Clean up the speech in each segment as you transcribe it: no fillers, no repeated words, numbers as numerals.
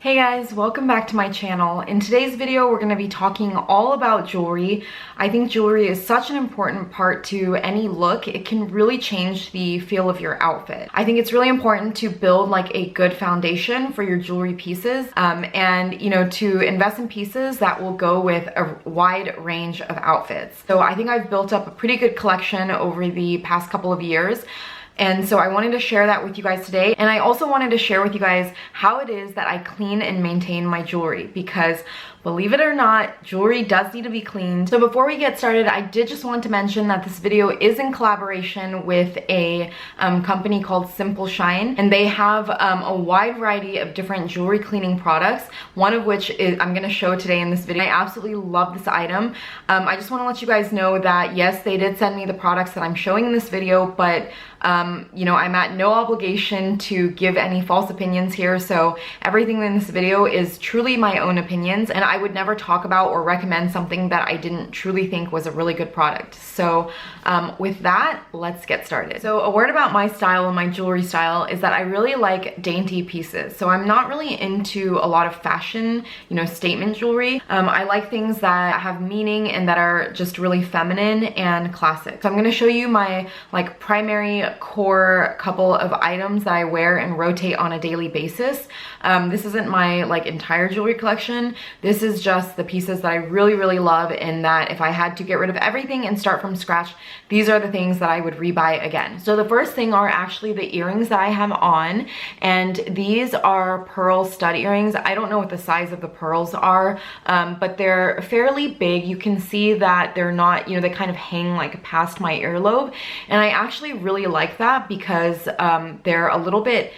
Hey guys, welcome back to my channel. In today's video, we're going to be talking all about jewelry. I think jewelry is such an important part to any look. It can really change the feel of your outfit. I think it's really important to build like a good foundation for your jewelry pieces and to invest in pieces that will go with a wide range of outfits. So I think I've built up a pretty good collection over the past couple of years. And so I wanted to share that with you guys today. And I also wanted to share with you guys how it is that I clean and maintain my jewelry, because believe it or not, jewelry does need to be cleaned. So before we get started, I did just want to mention that this video is in collaboration with a company called Simple Shine, and they have a wide variety of different jewelry cleaning products, one of which is I'm going to show today in this video. I absolutely love this item. I just want to let you guys know that yes, they did send me the products that I'm showing in this video, but I'm at no obligation to give any false opinions here, so everything in this video is truly my own opinions, and I would never talk about or recommend something that I didn't truly think was a really good product. So with that, let's get started. So a word about my style and my jewelry style is that I really like dainty pieces. So I'm not really into a lot of fashion, statement jewelry. I like things that have meaning and that are just really feminine and classic. So I'm going to show you my primary core couple of items that I wear and rotate on a daily basis. This isn't my entire jewelry collection. This is just the pieces that I really love, and that if I had to get rid of everything and start from scratch, these are the things that I would rebuy again. So the first thing are actually the earrings that I have on, and these are pearl stud earrings. I don't know what the size of the pearls are, but they're fairly big. You can see that they're not, they kind of hang past my earlobe, and I actually really like that because they're a little bit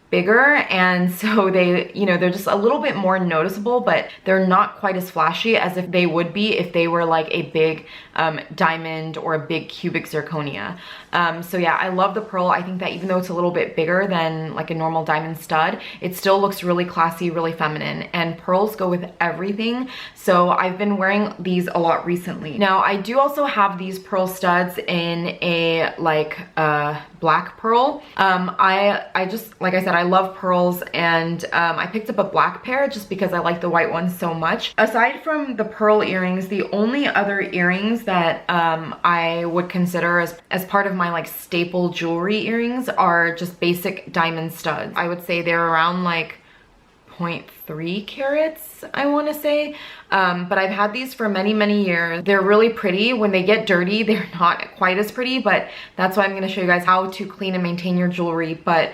bigger, and so they're just a little bit more noticeable, but they're not quite as flashy as if they would be if they were a big diamond or a big cubic zirconia. So yeah, I love the pearl. I think that even though it's a little bit bigger than a normal diamond stud, it still looks really classy, really feminine, and pearls go with everything. So I've been wearing these a lot recently. Now I do also have these pearl studs in a black pearl. I just, like I said, I love pearls, and I picked up a black pair just because I like the white ones so much. Aside from the pearl earrings, the only other earrings that I would consider as part of my staple jewelry earrings are just basic diamond studs. I would say they're around 0.3 carats, I want to say, but I've had these for many years. They're really pretty. When they get dirty, they're not quite as pretty, but that's why I'm going to show you guys how to clean and maintain your jewelry. But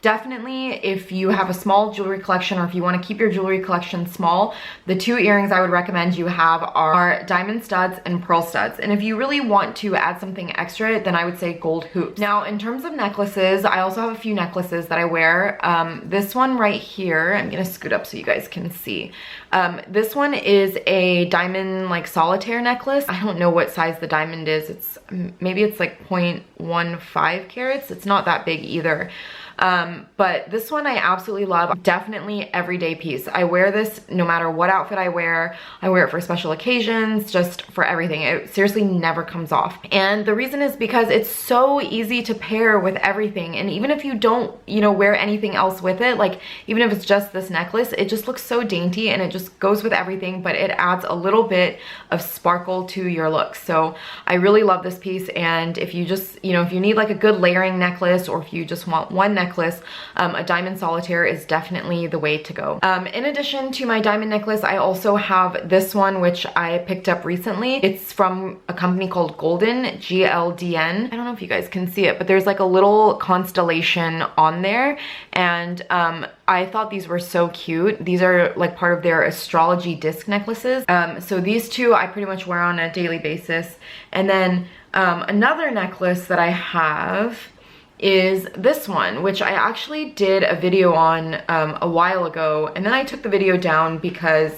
definitely, if you have a small jewelry collection, or if you want to keep your jewelry collection small, the two earrings I would recommend you have are diamond studs and pearl studs. And if you really want to add something extra, then I would say gold hoops. Now, in terms of necklaces, I also have a few necklaces that I wear. This one right here, I'm going to scoot up so you guys can see. This one is a diamond solitaire necklace. I don't know what size the diamond is. Maybe it's 0.15 carats. It's not that big either. But this one I absolutely love. Definitely everyday piece. I wear this no matter what outfit I wear. I wear it for special occasions, just for everything. It seriously never comes off. And the reason is because it's so easy to pair with everything. And even if you don't, wear anything else with it, even if it's just this necklace, it just looks so dainty and it just goes with everything, but it adds a little bit of sparkle to your look. So I really love this piece. And if you just, if you need a good layering necklace, or if you just want one necklace, a diamond solitaire is definitely the way to go. In addition to my diamond necklace, I also have this one, which I picked up recently. It's from a company called Golden, GLDN. I don't know if you guys can see it, but there's a little constellation on there, and I thought these were so cute. These are part of their astrology disc necklaces. So these two I pretty much wear on a daily basis. And then another necklace that I have is this one, which I actually did a video on a while ago, and then I took the video down because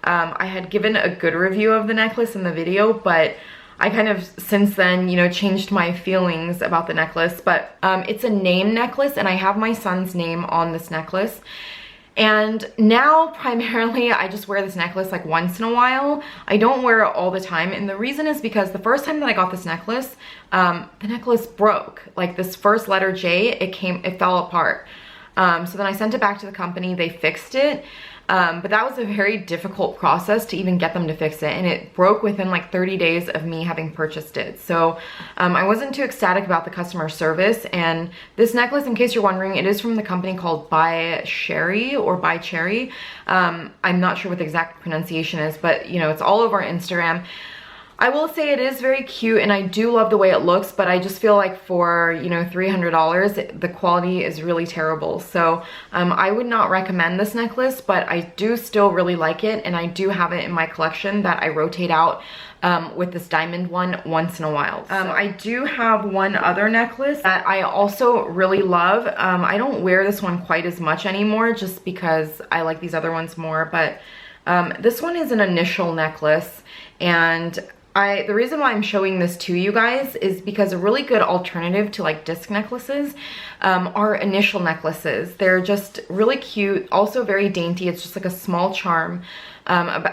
I had given a good review of the necklace in the video, but I kind of since then, changed my feelings about the necklace. But it's a name necklace, and I have my son's name on this necklace. And now primarily I just wear this necklace once in a while. I don't wear it all the time, and the reason is because the first time that I got this necklace, the necklace broke. This first letter J, it fell apart. So then I sent it back to the company, they fixed it. But that was a very difficult process to even get them to fix it, and it broke within like 30 days of me having purchased it. So I wasn't too ecstatic about the customer service. And this necklace, in case you're wondering, it is from the company called By Cherry or By Cherry. I'm not sure what the exact pronunciation is, but you know, it's all over Instagram. I will say it is very cute and I do love the way it looks, but I just feel like for, you know, $300, the quality is really terrible. So I would not recommend this necklace, but I do still really like it, and I do have it in my collection that I rotate out with this diamond one once in a while. I do have one other necklace that I also really love. I don't wear this one quite as much anymore just because I like these other ones more, but this one is an initial necklace, and the reason why I'm showing this to you guys is because a really good alternative to like disc necklaces are initial necklaces. They're just really cute, also very dainty. It's just like a small charm,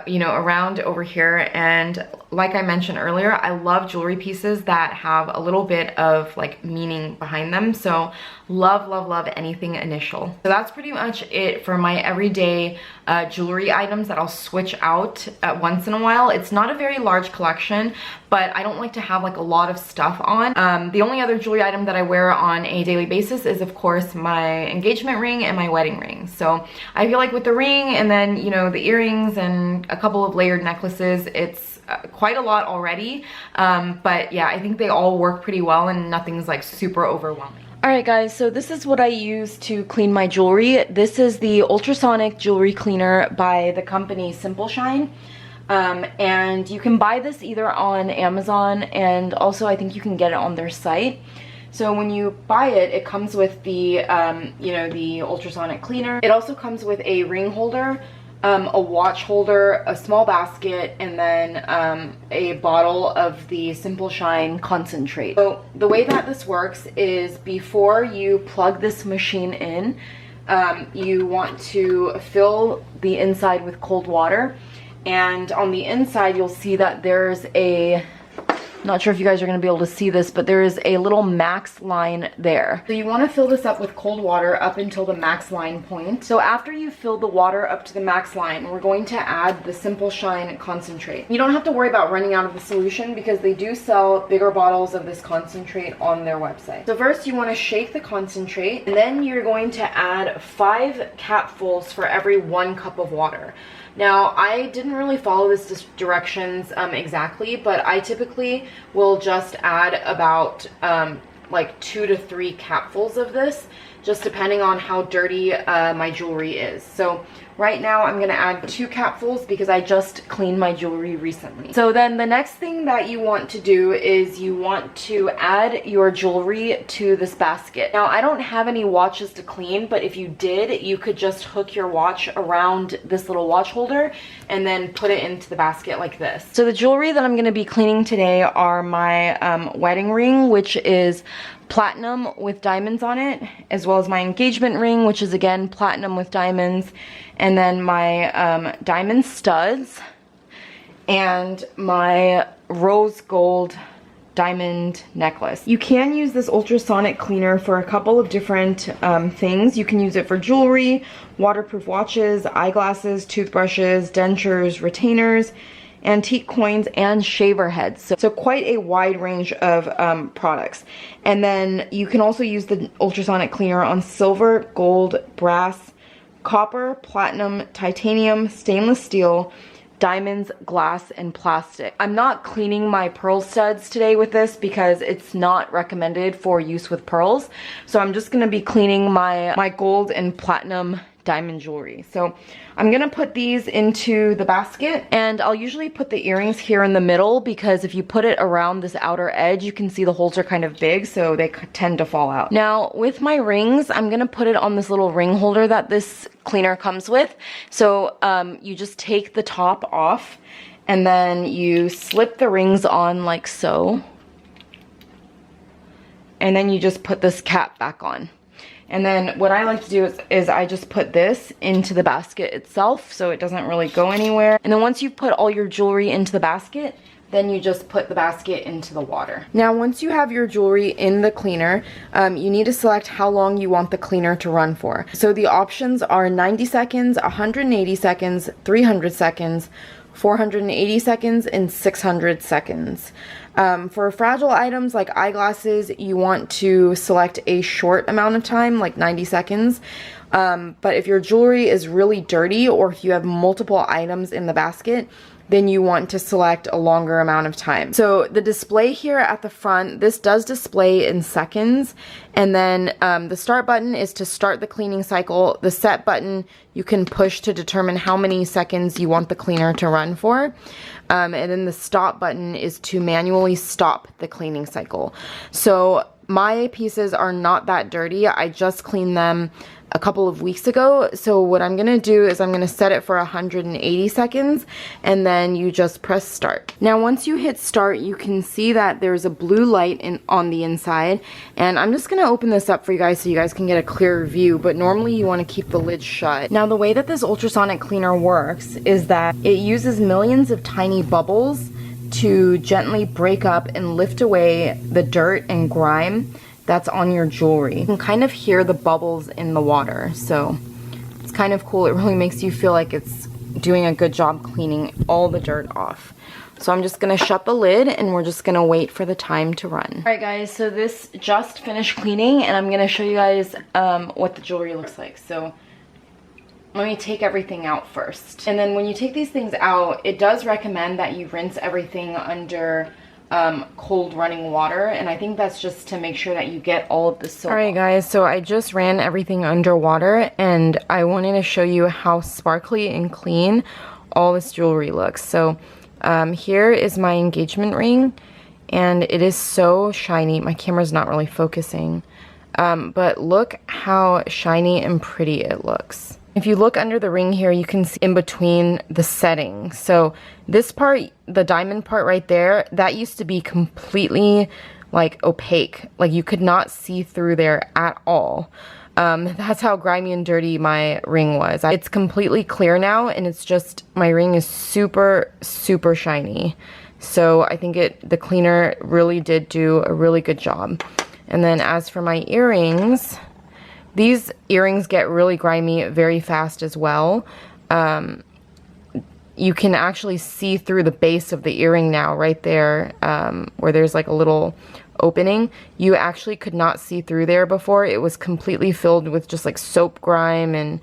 you know, around over here. And like I mentioned earlier, I love jewelry pieces that have a little bit of like meaning behind them. So love, love, love anything initial. So that's pretty much it for my everyday jewelry items that I'll switch out once in a while. It's not a very large collection, but I don't like to have like a lot of stuff on. The only other jewelry item that I wear on a daily basis is of course my engagement ring and my wedding ring. So I feel like with the ring and then, you know, the earrings and a couple of layered necklaces, it's quite a lot already. But yeah, I think they all work pretty well and nothing's like super overwhelming. Alright guys, so this is what I use to clean my jewelry. This is the Ultrasonic Jewelry Cleaner by the company Simple Shine. And you can buy this either on Amazon, and also I think you can get it on their site. So when you buy it, it comes with the, you know, the ultrasonic cleaner. It also comes with a ring holder, a watch holder, a small basket, and then a bottle of the Simple Shine concentrate. So the way that this works is before you plug this machine in, you want to fill the inside with cold water. And on the inside, you'll see that there's a, not sure if you guys are going to be able to see this, but there is a little max line there. So you want to fill this up with cold water up until the max line point. So after you fill the water up to the max line, we're going to add the Simple Shine concentrate. You don't have to worry about running out of the solution because they do sell bigger bottles of this concentrate on their website. So first you want to shake the concentrate, and then you're going to add 5 capfuls for every 1 cup of water. Now, I didn't really follow this directions exactly, but I typically will just add about like 2 to 3 capfuls of this, just depending on how dirty my jewelry is. So right now I'm gonna add 2 capfuls because I just cleaned my jewelry recently. So then the next thing that you want to do is you want to add your jewelry to this basket. Now I don't have any watches to clean, but if you did, you could just hook your watch around this little watch holder and then put it into the basket like this. So the jewelry that I'm gonna be cleaning today are my wedding ring, which is platinum with diamonds on it, as well as my engagement ring, which is again platinum with diamonds, and then my diamond studs and my rose gold diamond necklace. You can use this ultrasonic cleaner for a couple of different things. You can use it for jewelry, waterproof watches, eyeglasses, toothbrushes, dentures, retainers, antique coins, and shaver heads. So quite a wide range of products. And then you can also use the ultrasonic cleaner on silver, gold, brass, copper, platinum, titanium, stainless steel, diamonds, glass, and plastic. I'm not cleaning my pearl studs today with this because it's not recommended for use with pearls. So I'm just going to be cleaning my gold and platinum diamond jewelry. So I'm gonna put these into the basket, and I'll usually put the earrings here in the middle because if you put it around this outer edge, you can see the holes are kind of big, so they tend to fall out. Now with my rings, I'm gonna put it on this little ring holder that this cleaner comes with. So you just take the top off and then you slip the rings on like so, and then you just put this cap back on. And then what I like to do is I just put this into the basket itself so it doesn't really go anywhere. And then once you've put all your jewelry into the basket, then you just put the basket into the water. Now, once you have your jewelry in the cleaner, you need to select how long you want the cleaner to run for. So the options are 90 seconds, 180 seconds, 300 seconds, 480 seconds, and 600 seconds. For fragile items like eyeglasses, you want to select a short amount of time, like 90 seconds. But if your jewelry is really dirty, or if you have multiple items in the basket, then you want to select a longer amount of time. So the display here at the front, this does display in seconds, and then the start button is to start the cleaning cycle. The set button you can push to determine how many seconds you want the cleaner to run for. And then the stop button is to manually stop the cleaning cycle. So my pieces are not that dirty. I just cleaned them a couple of weeks ago. So what I'm gonna do is I'm gonna set it for 180 seconds, and then you just press start. Now once you hit start, you can see that there's a blue light on the inside, and I'm just gonna open this up for you guys so you guys can get a clearer view, but normally you wanna keep the lid shut. Now the way that this ultrasonic cleaner works is that it uses millions of tiny bubbles to gently break up and lift away the dirt and grime that's on your jewelry. You can kind of hear the bubbles in the water, so it's kind of cool. It really makes you feel like it's doing a good job cleaning all the dirt off. So I'm just gonna shut the lid, and we're just gonna wait for the time to run. All right guys, so this just finished cleaning, and I'm gonna show you guys what the jewelry looks like. So let me take everything out first. And then when you take these things out, it does recommend that you rinse everything under cold running water, and I think that's just to make sure that you get all of the soap. Alright guys, so I just ran everything underwater, and I wanted to show you how sparkly and clean all this jewelry looks. So here is my engagement ring, and it is so shiny. My camera's not really focusing, but look how shiny and pretty it looks. If you look under the ring here, you can see in between the setting. So this part, the diamond part right there, that used to be completely like opaque. Like you could not see through there at all. That's how grimy and dirty my ring was. It's completely clear now, and it's just, my ring is super, super shiny. So I think the cleaner really did do a really good job. And then as for my earrings, these earrings get really grimy very fast as well. You can actually see through the base of the earring now, right there, where there's like a little opening. You actually could not see through there before. It was completely filled with just like soap grime and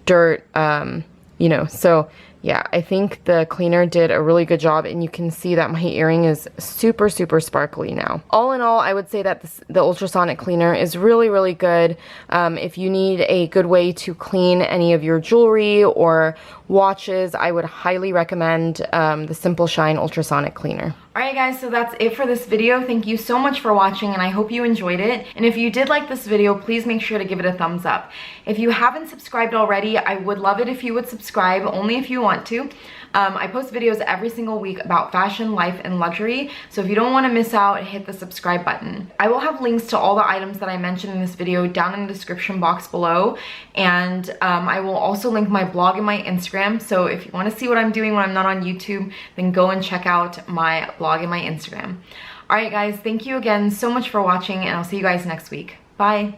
dirt, you know. So yeah, I think the cleaner did a really good job, and you can see that my earring is super, super sparkly now. All in all, I would say that the ultrasonic cleaner is really, really good. If you need a good way to clean any of your jewelry or watches, I would highly recommend the Simple Shine ultrasonic cleaner. Alright guys, so that's it for this video. Thank you so much for watching, and I hope you enjoyed it. And if you did like this video, please make sure to give it a thumbs up. If you haven't subscribed already, I would love it if you would subscribe, only if you want to. I post videos every single week about fashion, life, and luxury, so if you don't want to miss out, hit the subscribe button. I will have links to all the items that I mentioned in this video down in the description box below, and I will also link my blog and my Instagram, so if you want to see what I'm doing when I'm not on YouTube, then go and check out my blog and my Instagram. Alright guys, thank you again so much for watching, and I'll see you guys next week. Bye!